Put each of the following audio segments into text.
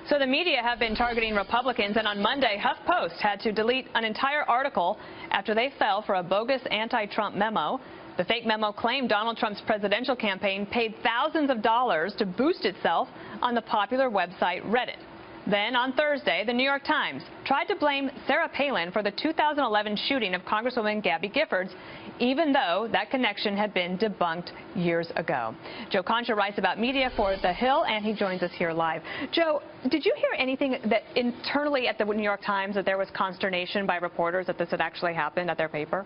So the media have been targeting Republicans, and on Monday, HuffPost had to delete an entire article after they fell for a bogus anti-Trump memo. The fake memo claimed Donald Trump's presidential campaign paid thousands of dollars to boost itself on the popular website Reddit. Then, on Thursday, the New York Times tried to blame Sarah Palin for the 2011 shooting of Congresswoman Gabby Giffords, even though that connection had been debunked years ago. Joe Concha writes about media for The Hill, and he joins us here live. Joe, did you hear anything that internally at the New York Times that there was consternation by reporters that this had actually happened at their paper?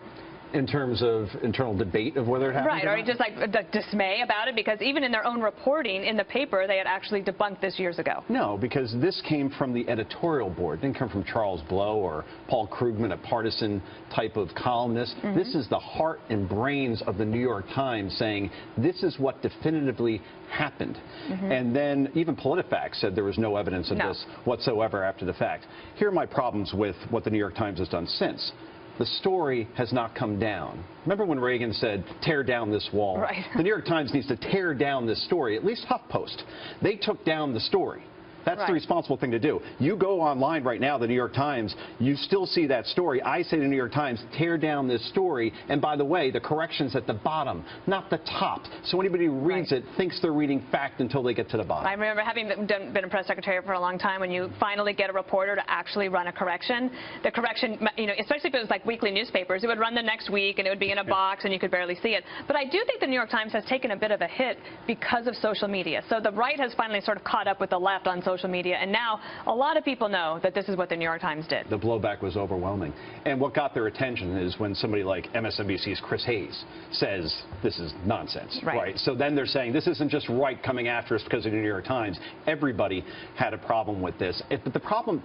In terms of internal debate of whether it happened? Right, or just like dismay about it, because even in their own reporting in the paper, they had actually debunked this years ago. No, because this came from the editorial board. It didn't come from Charles Blow or Paul Krugman, a partisan type of columnist. This is the heart and brains of the New York Times saying this is what definitively happened. And then even PolitiFact said there was no evidence of this whatsoever after the fact. Here are my problems with what the New York Times has done since. The story has not come down. Remember when Reagan said, tear down this wall? Right. The New York Times needs to tear down this story, at least HuffPost. They took down the story. That's the responsible thing to do. You go online right now, the New York Times, you still see that story. I say to the New York Times, tear down this story. And by the way, the correction's at the bottom, not the top. So anybody who reads it thinks they're reading fact until they get to the bottom. I remember having been a press secretary for a long time, when you finally get a reporter to actually run a correction. The correction, you know, especially if it was like weekly newspapers, it would run the next week and it would be in a box and you could barely see it. But I do think the New York Times has taken a bit of a hit because of social media. So the right has finally sort of caught up with the left on social media, and now a lot of people know that this is what the New York Times did. The blowback was overwhelming. And what got their attention is when somebody like MSNBC's Chris Hayes says this is nonsense, right? So then they're saying this isn't just right coming after us because of the New York Times. Everybody had a problem with this. But the problem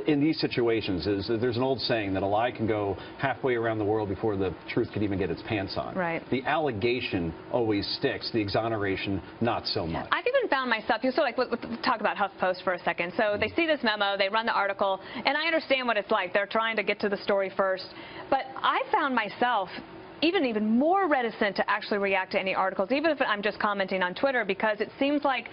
in these situations is that there's an old saying that a lie can go halfway around the world before the truth can even get its pants on. The allegation always sticks, the exoneration not so much. I've even found myself, so like, let's talk about HuffPost for a second. So they see this memo, they run the article, and I understand what it's like. They're trying to get to the story first. But I found myself even more reticent to actually react to any articles, even if I'm just commenting on Twitter, because it seems like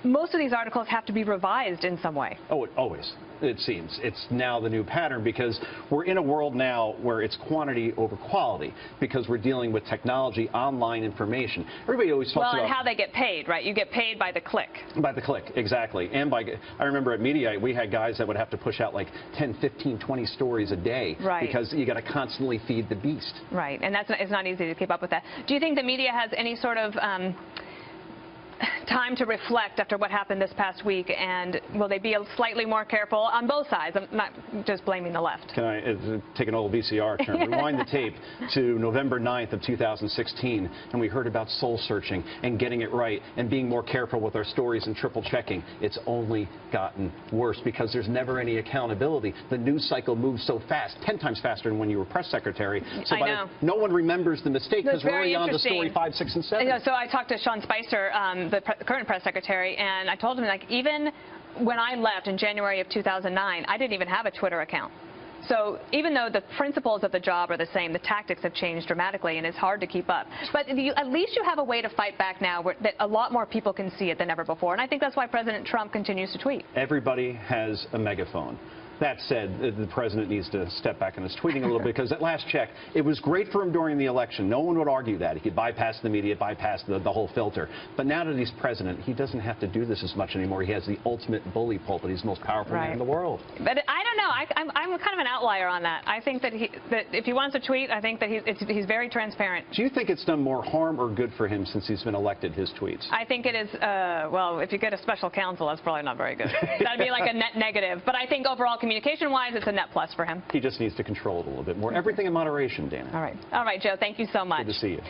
most of these articles have to be revised in some way. Oh, always. It seems. It's now the new pattern because we're in a world now where it's quantity over quality because we're dealing with technology, online information. Everybody always talks about... and how they get paid, right? You get paid by the click. By the click, exactly. And I remember at Mediaite, we had guys that would have to push out like 10, 15, 20 stories a day because you got to constantly feed the beast. Right, and it's not easy to keep up with that. Do you think the media has any sort of time to reflect after what happened this past week, and will they be slightly more careful on both sides? I'm not just blaming the left. Can I take an old VCR term? Rewind the tape to November 9th of 2016, and we heard about soul searching and getting it right and being more careful with our stories and triple checking. It's only gotten worse because there's never any accountability. The news cycle moves so fast, 10 times faster than when you were press secretary. So no one remembers the mistake because we're already on to story 5, 6, and 7. So I talked to Sean Spicer, the current press secretary, and I told him, like, even when I left in January of 2009, I didn't even have a Twitter account. So even though the principles of the job are the same, the tactics have changed dramatically, and it's hard to keep up. But at least you have a way to fight back now that a lot more people can see it than ever before. And I think that's why President Trump continues to tweet. Everybody has a megaphone. That said, the president needs to step back on his tweeting a little bit, because at last check, it was great for him during the election. No one would argue that. He could bypass the media, bypass the whole filter. But now that he's president, he doesn't have to do this as much anymore. He has the ultimate bully pulpit. He's the most powerful man in the world. But I don't know. I'm kind of an outlier on that. I think that if he wants to tweet, I think that he's very transparent. Do you think it's done more harm or good for him since he's been elected, his tweets? I think it is, well, if you get a special counsel, that's probably not very good. That'd be like a net negative. But I think overall, communication-wise, it's a net plus for him. He just needs to control it a little bit more. Everything in moderation, Dana. All right, Joe. Thank you so much. Good to see you.